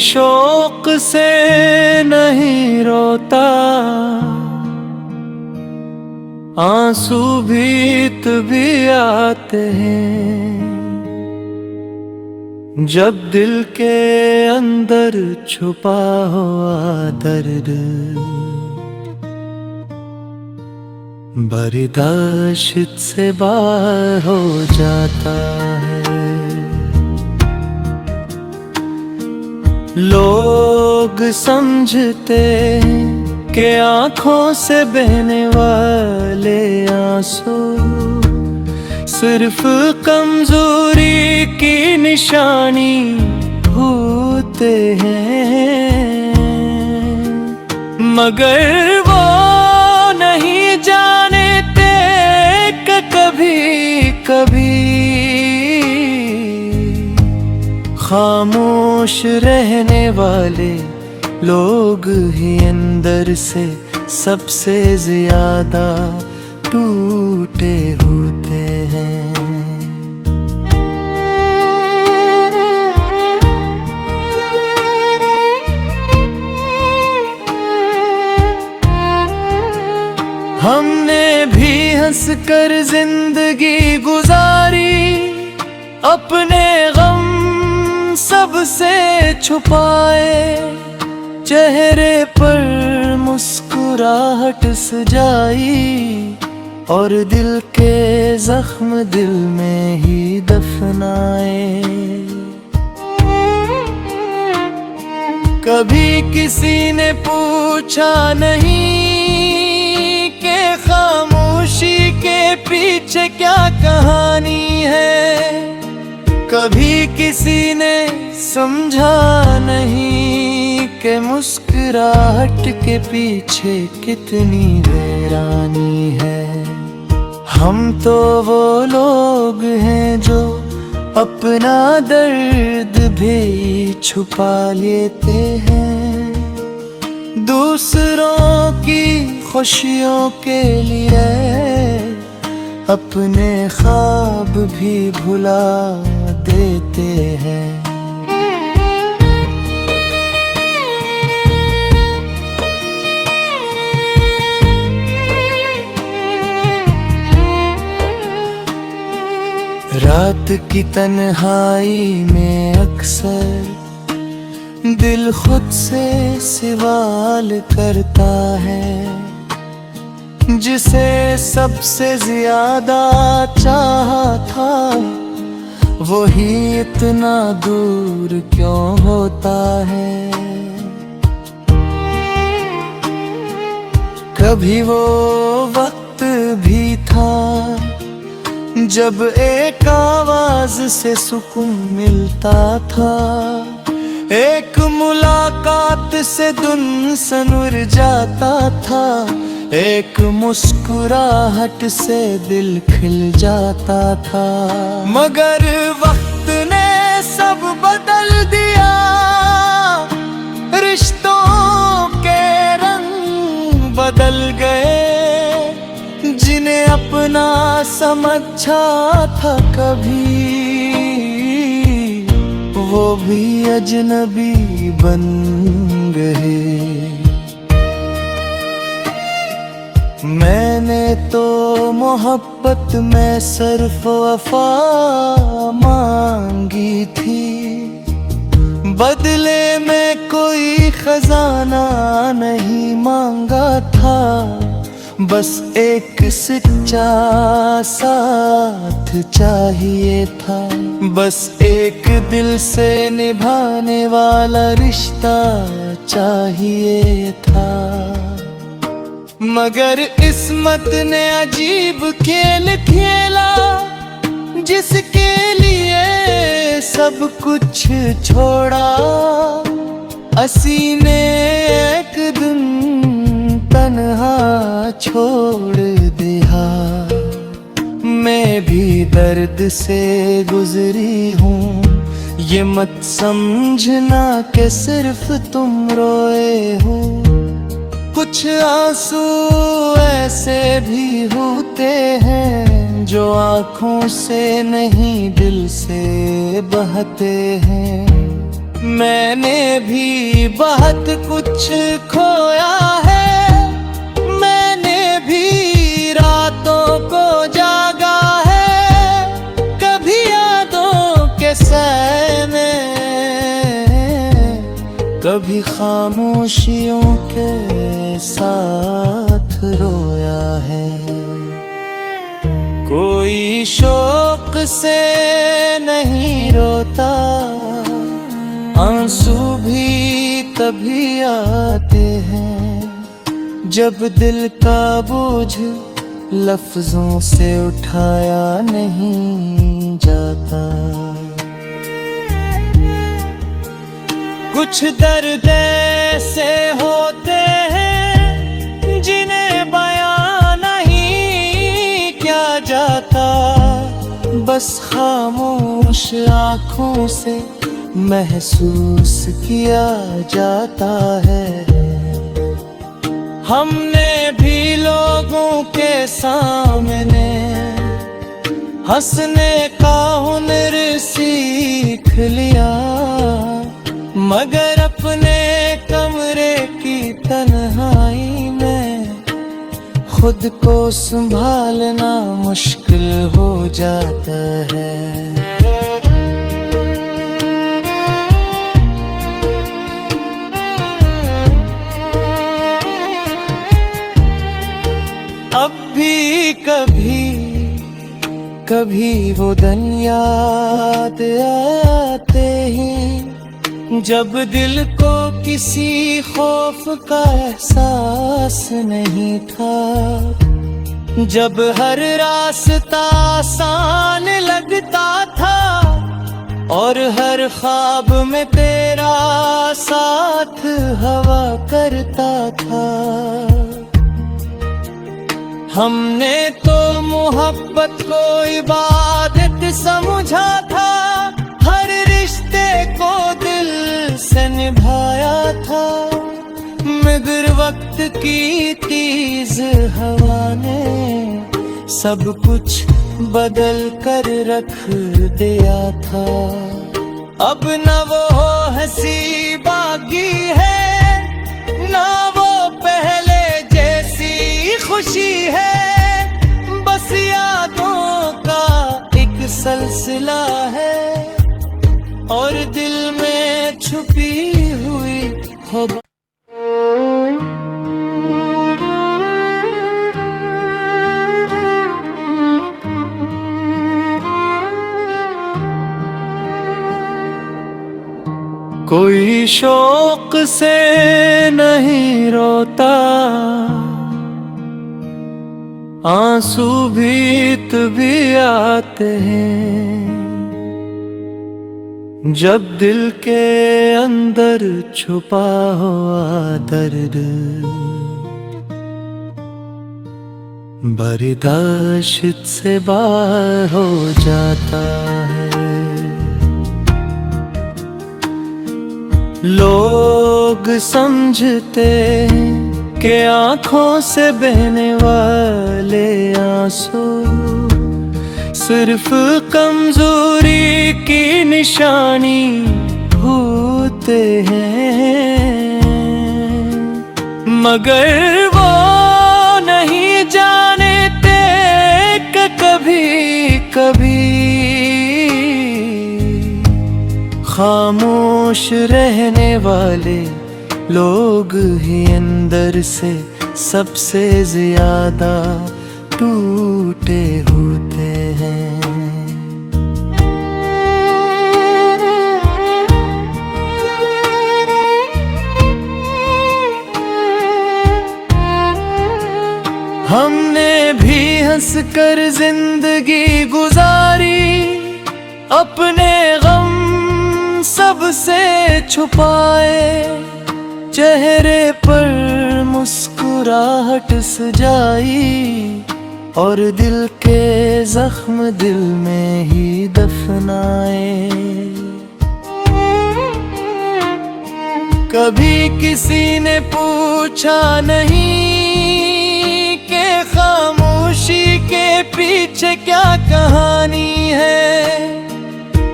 शौक से नहीं रोता, आंसू भीत भी आते हैं जब दिल के अंदर छुपा हुआ दर्द बर्दाश्त से बाहर हो जाता है। लोग समझते कि आंखों से बहने वाले आंसू सिर्फ कमजोरी की निशानी होते हैं, मगर वो नहीं जानते कि कभी कभी खामोश रहने वाले लोग ही अंदर से सबसे ज्यादा टूटे होते हैं। हमने भी हंसकर जिंदगी गुजारी, अपने गम सबसे छुपाए, चेहरे पर मुस्कुराहट सजाई और दिल के जख्म दिल में ही दफनाए। कभी किसी ने पूछा नहीं कि खामोशी के पीछे क्या कहानी है, कभी किसी ने समझा नहीं कि मुस्कुराहट के पीछे कितनी वीरानी है। हम तो वो लोग हैं जो अपना दर्द भी छुपा लेते हैं, दूसरों की खुशियों के लिए अपने ख्वाब भी भुला देते हैं। रात की तन्हाई में अक्सर दिल खुद से सवाल करता है, जिसे सबसे ज्यादा चाहा था वही इतना दूर क्यों होता है। कभी वो वक्त भी था जब एक आवाज से सुकून मिलता था, एक मुलाकात से धुन सनुर जाता था, एक मुस्कुराहट से दिल खिल जाता था। मगर वक्त ने सब बदल दिया, रिश्तों के रंग बदल गए, जिन्हें अपना समझा था कभी वो भी अजनबी बन गए। मैंने तो मोहब्बत में सिर्फ वफा मांगी थी, बदले में कोई खजाना नहीं मांगा था, बस एक सच्चा साथ चाहिए था, बस एक दिल से निभाने वाला रिश्ता चाहिए था। मगर किस्मत ने अजीब खेल खेला, जिसके लिए सब कुछ छोड़ा, असी ने एक दिन तन्हा छोड़ दिया। मैं भी दर्द से गुजरी हूँ, ये मत समझना कि सिर्फ तुम रोए हो, कुछ आंसू ऐसे भी होते हैं जो आँखों से नहीं दिल से बहते हैं। मैंने भी बहुत कुछ खोया है, मैंने भी रातों को जागा है, कभी यादों के सैर में, कभी खामोशियों के साथ रोया है। कोई शौक से नहीं रोता, आंसू भी तभी आते हैं जब दिल का बोझ लफ्जों से उठाया नहीं जाता। कुछ दर्द ऐसे होते हैं जिन्हें बयां नहीं किया जाता, बस खामोश आँखों से महसूस किया जाता है। हमने भी लोगों के सामने हंसने का हुनर सीख लिया, मगर अपने कमरे की तन्हाई में खुद को संभालना मुश्किल हो जाता है। अब भी कभी वो दिन याद आते हैं जब दिल को किसी खौफ का एहसास नहीं था, जब हर रास्ता आसान लगता था और हर ख्वाब में तेरा साथ हवा करता था। हमने तो मोहब्बत को इबादत समझा था, हर रिश्ते को दिल से निभाया था, मगर वक्त की तेज हवा ने सब कुछ बदल कर रख दिया था। अब न वो हंसी बाकी है, ना वो पहले जैसी खुशी है, बस यादों का एक सिलसिला है और दिल में छुपी हुई हो। कोई शौक से नहीं रोता, आंसू भी तभी आते हैं जब दिल के अंदर छुपा हुआ दर्द बर्दाश्त से बाहर हो जाता है। लोग समझते हैं कि आँखों से बहने वाले आंसू सिर्फ कमजोरी की निशानी होते हैं, मगर वो नहीं जानते कि कभी कभी खामोश रहने वाले लोग ही अंदर से सबसे ज्यादा टूटे होते हैं। हमने भी हंसकर जिंदगी गुजारी, अपने गम सबसे छुपाए, चेहरे पर मुस्कुराहट सजाई और दिल के जख्म दिल में ही दफनाए। कभी किसी ने पूछा नहीं कि खामोशी के पीछे क्या कहानी है,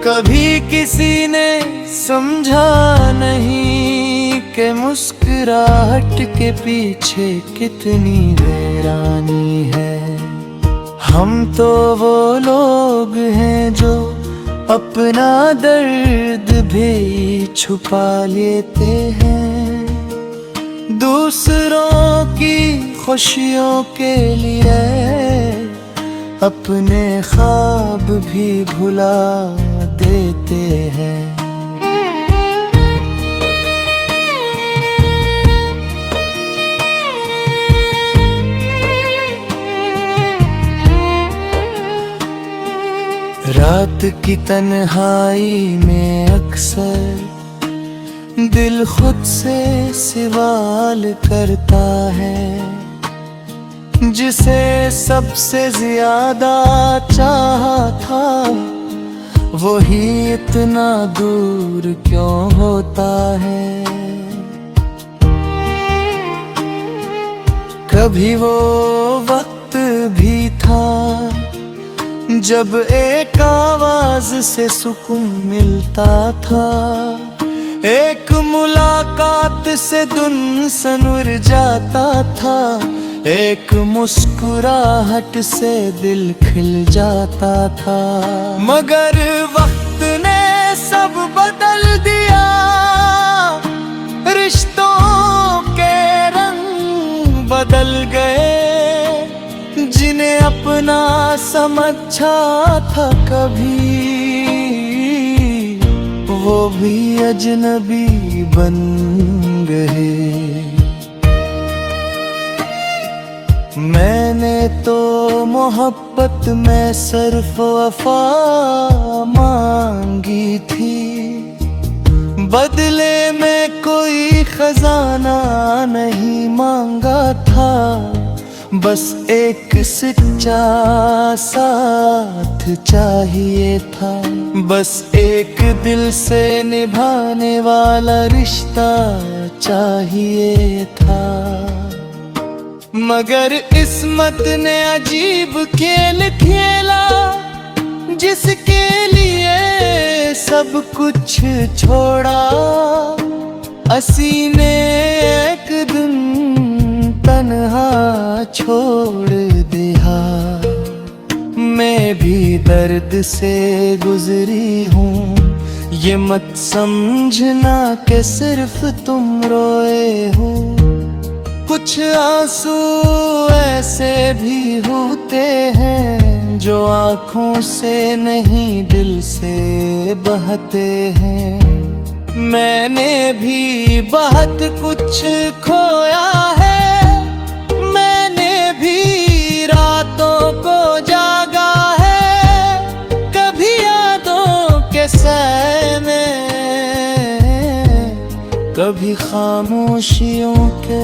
कभी किसी ने समझा नहीं कि मुस्कुराहट के पीछे कितनी वीरानी है। हम तो वो लोग हैं जो अपना दर्द भी छुपा लेते हैं, दूसरों की खुशियों के लिए अपने ख्वाब भी भुला देते हैं। रात की तन्हाई में अक्सर दिल खुद से सवाल करता है, जिसे सबसे ज्यादा चाहा था वही इतना दूर क्यों होता है। कभी वो वक्त भी था जब एक आवाज से सुकून मिलता था, एक मुलाकात से दिन संवर जाता था, एक मुस्कुराहट से दिल खिल जाता था। मगर वक्त ने सब बदल दिया, रिश्तों के रंग बदल गए, जिन्हें अपना समझा था कभी वो भी अजनबी बन गए। मैंने तो मोहब्बत में सिर्फ वफा मांगी थी, बदले में कोई खजाना नहीं मांगा था, बस एक सच्चा साथ चाहिए था, बस एक दिल से निभाने वाला रिश्ता चाहिए था। मगर किस्मत ने अजीब खेल खेला, जिसके लिए सब कुछ छोड़ा, असी ने एक दिन तन्हा छोड़ दिया। मैं भी दर्द से गुजरी हूँ, ये मत समझना कि सिर्फ तुम रोए हो, कुछ आंसू ऐसे भी होते हैं जो आँखों से नहीं दिल से बहते हैं। मैंने भी बहुत कुछ खोया है, मैंने भी रातों को जागा है, कभी यादों के सैर में, कभी खामोशियों के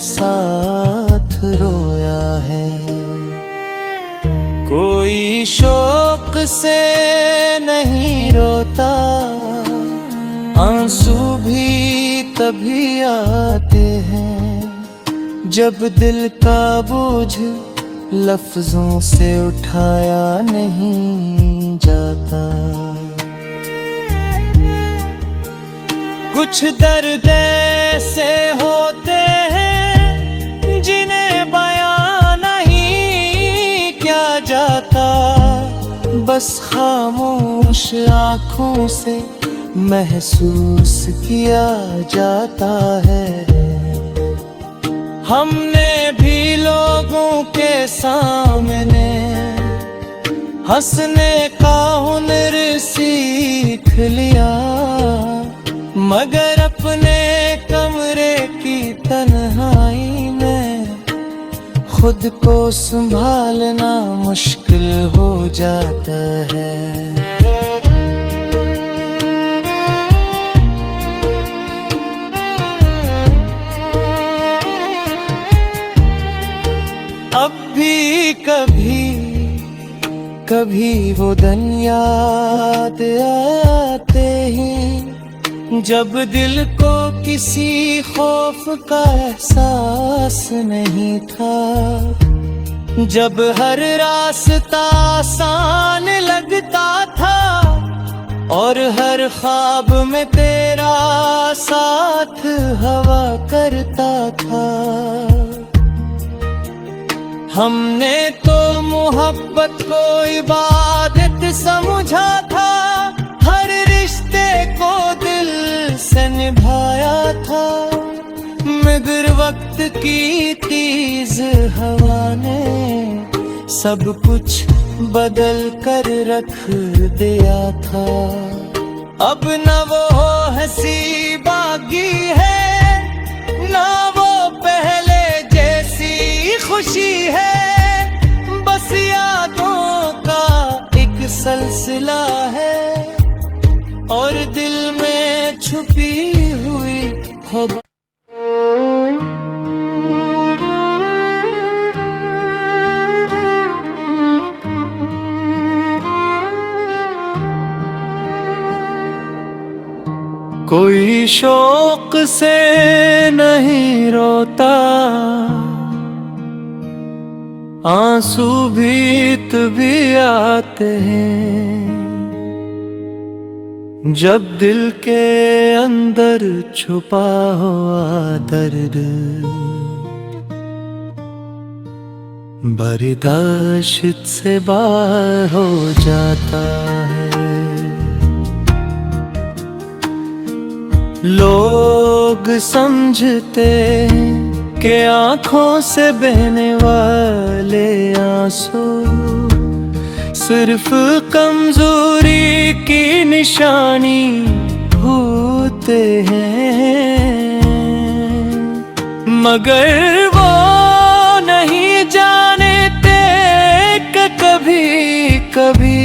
साथ रोया है। कोई शौक से नहीं रोता, आंसू भी तभी आते हैं जब दिल का बोझ लफ्जों से उठाया नहीं जाता। कुछ दर्द ऐसे होते हैं जिन्हें बयां नहीं किया जाता, बस खामोश आँखों से महसूस किया जाता है। हमने भी लोगों के सामने हंसने का हुनर सीख लिया, मगर अपने कमरे की तन्हाई में खुद को संभालना मुश्किल हो जाता है। अब भी कभी कभी वो दिन याद आते ही जब दिल को किसी खौफ का एहसास नहीं था, जब हर रास्ता आसान लगता था, और हर ख्वाब में तेरा साथ हवा करता था। हमने तो मोहब्बत को इबादत समझा था, हर रिश्ते को दिल से निभाया था, मगर वक्त की तेज हवा ने सब कुछ बदल कर रख दिया था। अब न वो हंसी बाकी है, ना वो पहले जैसी खुशी है, बस यादों का एक सिलसिला है और दिल में छुपी हुई हो। कोई शौक से नहीं रोता, आंसू भीत भी आते हैं, जब दिल के अंदर छुपा हुआ दर्द बर्दाश्त से बाहर हो जाता है। लोग समझते हैं कि आंखों से बहने वाले आंसू सिर्फ कमजोरी की निशानी होते हैं, मगर वो नहीं जानते कि कभी कभी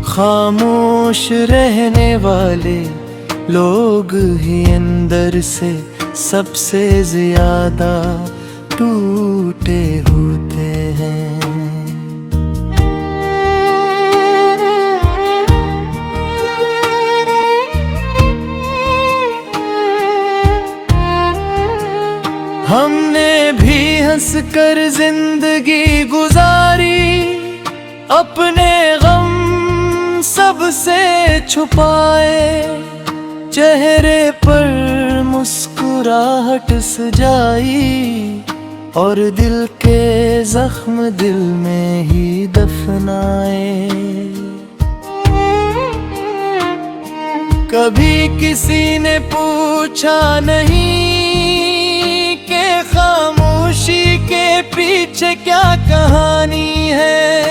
खामोश रहने वाले लोग ही अंदर से सबसे ज्यादा टूटे होते हैं। हमने भी हंसकर जिंदगी गुजारी, अपने गम सबसे छुपाए, चेहरे पर मुस्कुराहट सजाई और दिल के जख्म दिल में ही दफनाए। कभी किसी ने पूछा नहीं कि खामोशी के पीछे क्या कहानी है,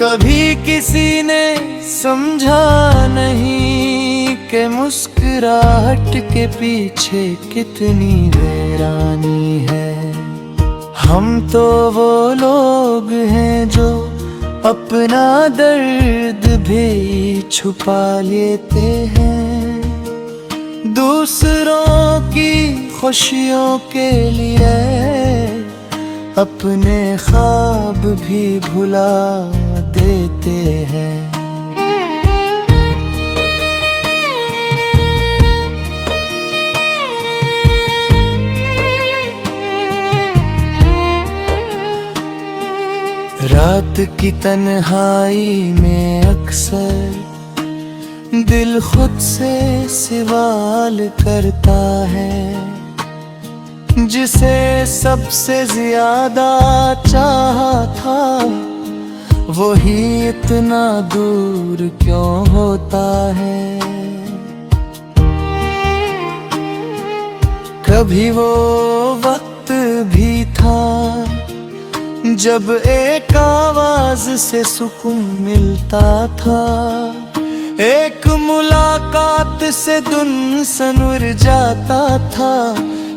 कभी किसी ने समझा नहीं कि मुस्कुराहट के पीछे कितनी वीरानी है। हम तो वो लोग हैं जो अपना दर्द भी छुपा लेते हैं, दूसरों की खुशियों के लिए अपने ख्वाब भी भुला देते हैं। रात की तन्हाई में अक्सर दिल खुद से सवाल करता है, जिसे सबसे ज्यादा चाहा था वही इतना दूर क्यों होता है। कभी वो वक्त भी था जब एक आवाज से सुकून मिलता था, एक मुलाकात से धुन सनूर जाता था,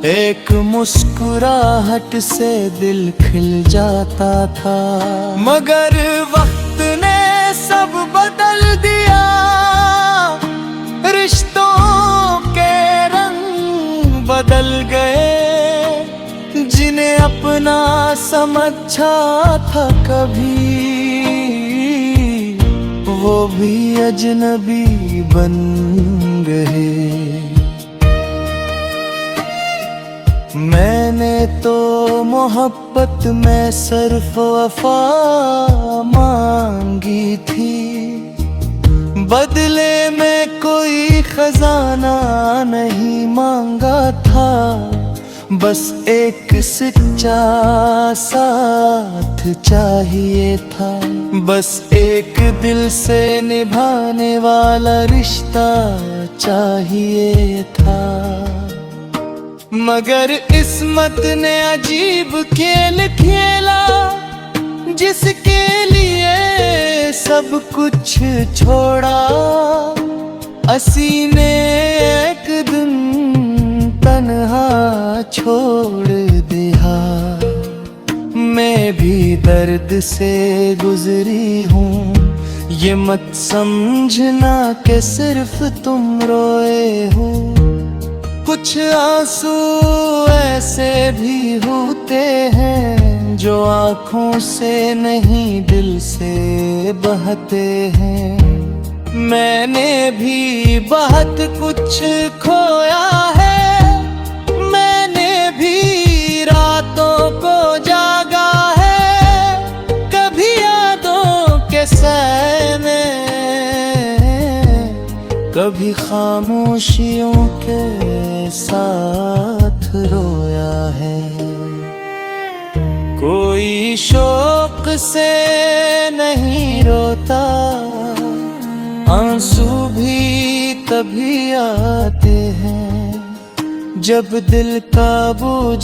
एक मुस्कुराहट से दिल खिल जाता था। मगर वक्त ने सब बदल दिया, रिश्तों के रंग बदल गए, जिन्हें अपना समझा था कभी वो भी अजनबी बन गए। मैंने तो मोहब्बत में सिर्फ वफा मांगी थी, बदले में कोई खजाना नहीं मांगा था। बस एक सच्चा साथ चाहिए था, बस एक दिल से निभाने वाला रिश्ता चाहिए था। मगर किस्मत ने अजीब खेल खेला, जिसके लिए सब कुछ छोड़ा। असी ने एक दिन तन्हा छोड़ दिया। मैं भी दर्द से गुजरी हूँ, ये मत समझना कि सिर्फ तुम रोए हो। कुछ आंसू ऐसे भी होते हैं जो आँखों से नहीं दिल से बहते हैं। मैंने भी बहुत कुछ खोया है, मैंने भी रातों को जागा है, कभी यादों के सैर में, कभी खामोशियों के साथ रोया है। कोई शौक से नहीं रोता, आंसू भी तभी आते हैं जब दिल का बोझ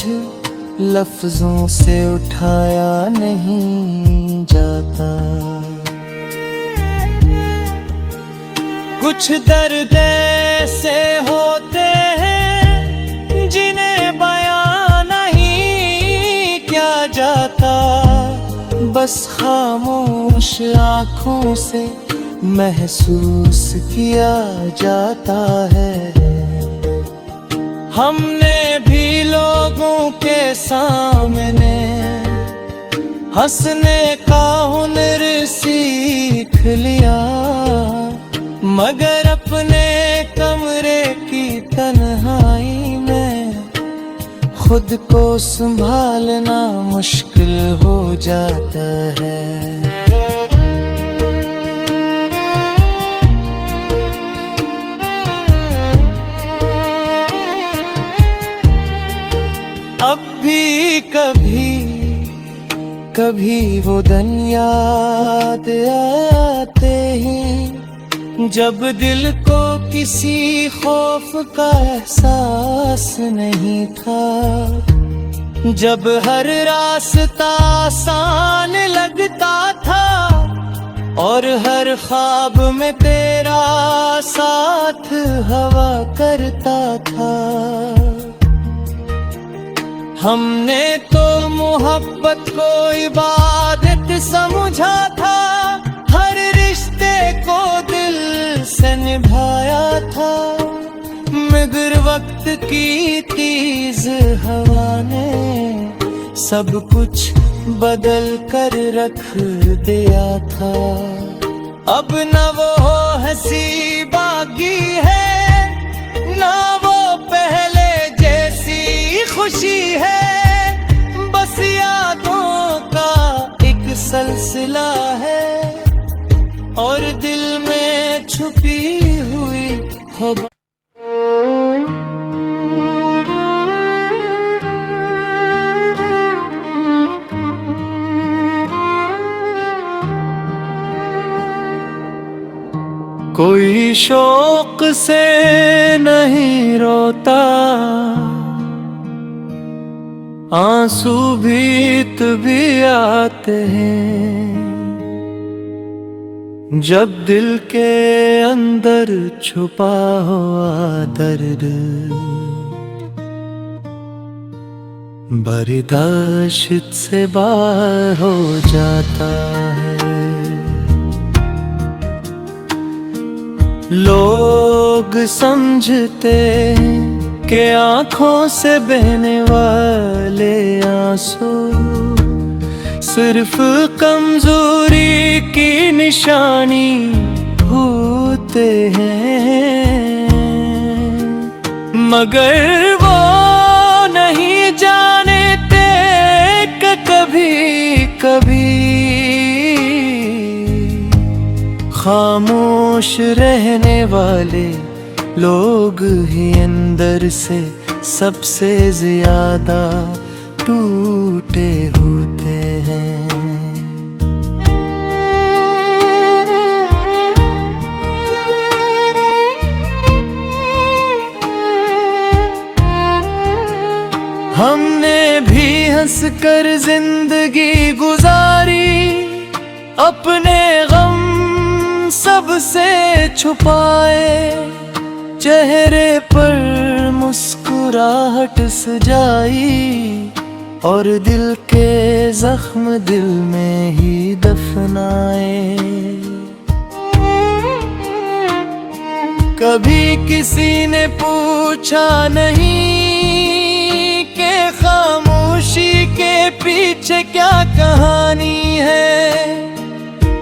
लफ्जों से उठाया नहीं जाता। कुछ दर्द ऐसे होते हैं जिन्हें बयां नहीं किया जाता, बस खामोश आँखों से महसूस किया जाता है। हमने भी लोगों के सामने हंसने का हुनर सीख लिया, मगर अपने कमरे की तन्हाई में खुद को संभालना मुश्किल हो जाता है। अब भी कभी कभी वो दिन याद आते हैं जब दिल को किसी खौफ का एहसास नहीं था, जब हर रास्ता आसान लगता था और हर ख्वाब में तेरा साथ हवा करता था। हमने तो मोहब्बत को इबादत समझा था, हर रिश्ते को दिल से निभाया था, मगर वक्त की तेज हवा ने सब कुछ बदल कर रख दिया था। अब न वो हंसी बाकी है, ना वो पहले जैसी खुशी है, बस यादों का एक सिलसिला है और दिल में छुपी हुई खबर। कोई शौक से नहीं रोता, आंसू भी तभी आते हैं जब दिल के अंदर छुपा हुआ दर्द बर्दाश्त से बाहर हो जाता है। लोग समझते कि आँखों से बहने वाले आंसू सिर्फ कमजोरी की निशानी होते हैं, मगर वो नहीं कभी कभी खामोश रहने वाले लोग ही अंदर से सबसे ज्यादा टूटे होते हैं। हमने भी हंसकर जिंदगी गुजारी, अपने गम सबसे छुपाए, चेहरे पर मुस्कुराहट सजाई और दिल के जख्म दिल में ही दफनाए। कभी किसी ने पूछा नहीं कि खामोशी के पीछे क्या कहानी है,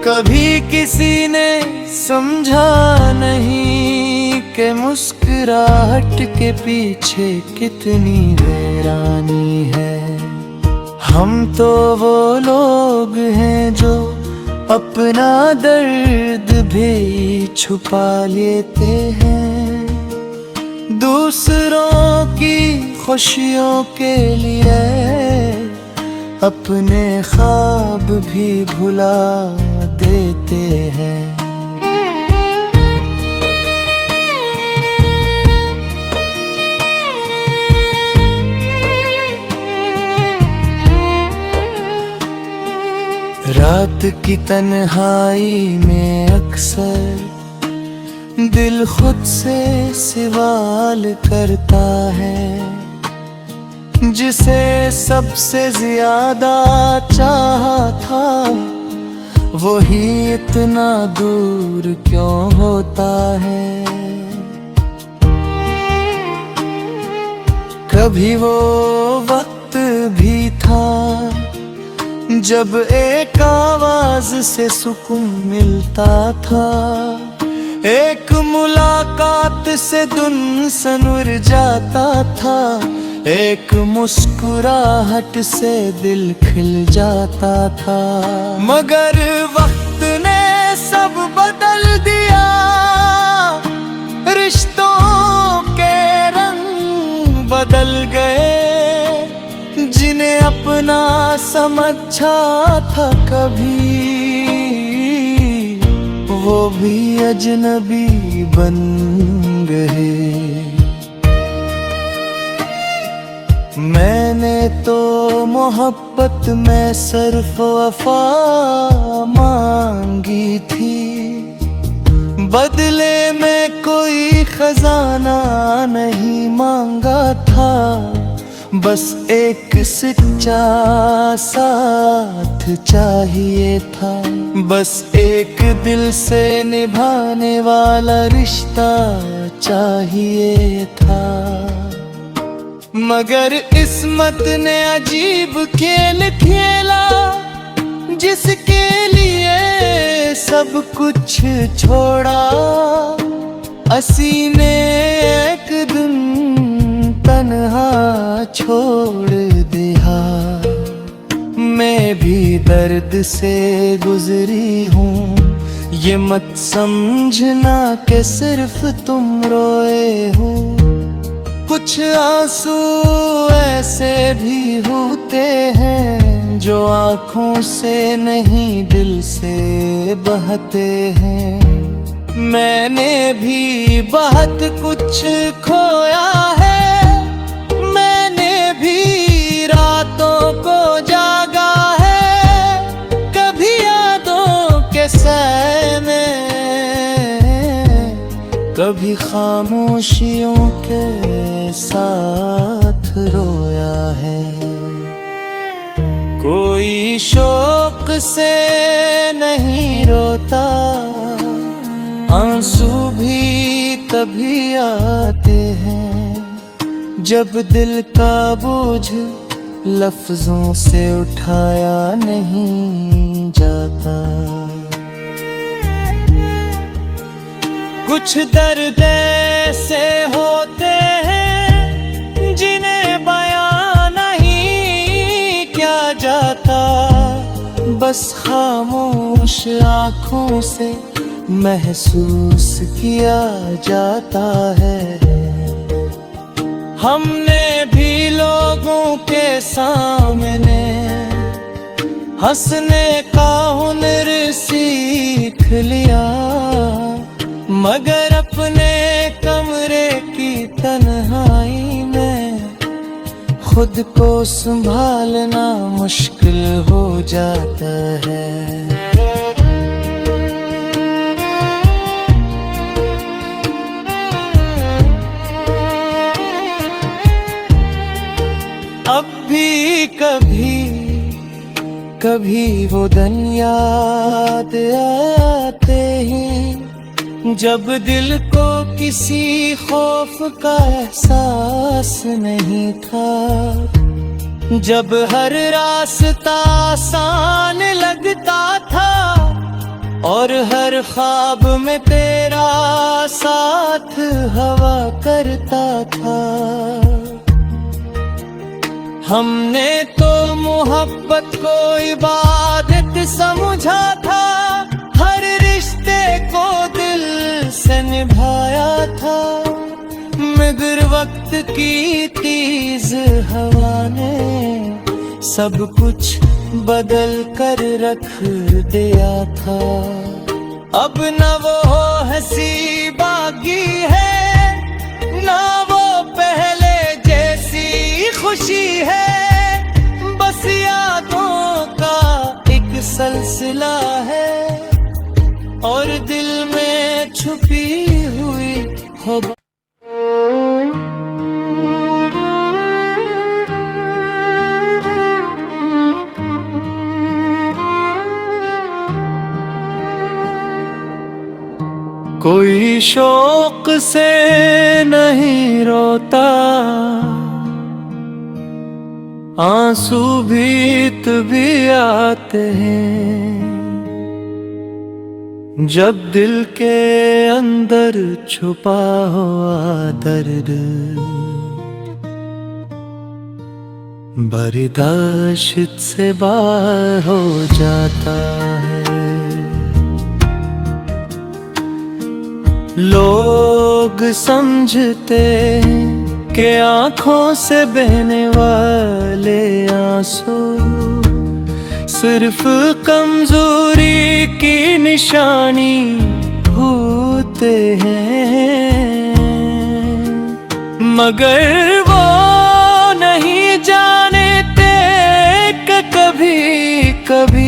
कभी किसी ने समझा नहीं कि मुस्कुराहट के पीछे कितनी वीरानी है। हम तो वो लोग हैं जो अपना दर्द भी छुपा लेते हैं, दूसरों की खुशियों के लिए अपने ख्वाब भी भुला देते हैं। रात की तन्हाई में अक्सर दिल खुद से सवाल करता है, जिसे सबसे ज्यादा चाहा था वही इतना दूर क्यों होता है। कभी वो वक्त भी था जब एक आवाज से सुकून मिलता था, एक मुलाकात से धुन सनुर जाता था, एक मुस्कुराहट से दिल खिल जाता था। मगर वक्त ने सब बदल दिया, रिश्तों के रंग बदल गए, जिन्हें अपना समझा था कभी वो भी अजनबी बन गए। मैंने तो मोहब्बत में सिर्फ वफा मांगी थी, बदले में कोई खजाना नहीं मांगा था, बस एक सच्चा साथ चाहिए था, बस एक दिल से निभाने वाला रिश्ता चाहिए था। मगर किस्मत ने अजीब खेल खेला, जिसके लिए सब कुछ छोड़ा, असी ने एक दिन तन्हा छोड़ दिया। मैं भी दर्द से गुजरी हूँ, ये मत समझना कि सिर्फ तुम रोए हो, कुछ आंसू ऐसे भी होते हैं जो आँखों से नहीं दिल से बहते हैं। मैंने भी बहुत कुछ खोया है, मैंने भी रातों को जागा है, कभी यादों के सैर में, कभी खामोशियों के साथ रोया है। कोई शौक से नहीं रोता, आंसू भी तभी आते हैं जब दिल का बोझ लफ्जों से उठाया नहीं जाता। कुछ दर्द ऐसे होते हैं जिन्हें बयां नहीं किया जाता, बस खामोश आँखों से महसूस किया जाता है। हमने भी लोगों के सामने हंसने का हुनर सीख लिया, मगर अपने कमरे की तन्हाई में खुद को संभालना मुश्किल हो जाता है। अब भी कभी कभी वो दिन याद आते हैं जब दिल को किसी खौफ का एहसास नहीं था, जब हर रास्ता आसान लगता था और हर ख्वाब में तेरा साथ हवा करता था। हमने तो मोहब्बत को इबादत समझा था, हर रिश्ते को दिल से निभाया था, मगर वक्त की तेज हवा ने सब कुछ बदल कर रख दिया था। अब न वो हंसी बाकी है, ना वो पहले जैसी खुशी है, बस यादों का एक सिलसिला है और दिल में छुपी हुई खबर। कोई शौक से नहीं रोता, आंसू भीत भी आते हैं, जब दिल के अंदर छुपा हुआ दर्द बर्दाश्त से बाहर हो जाता है। लोग समझते कि आँखों से बहने वाले आंसू सिर्फ कमजोरी की निशानी होते हैं, मगर वो नहीं जानते कि कभी कभी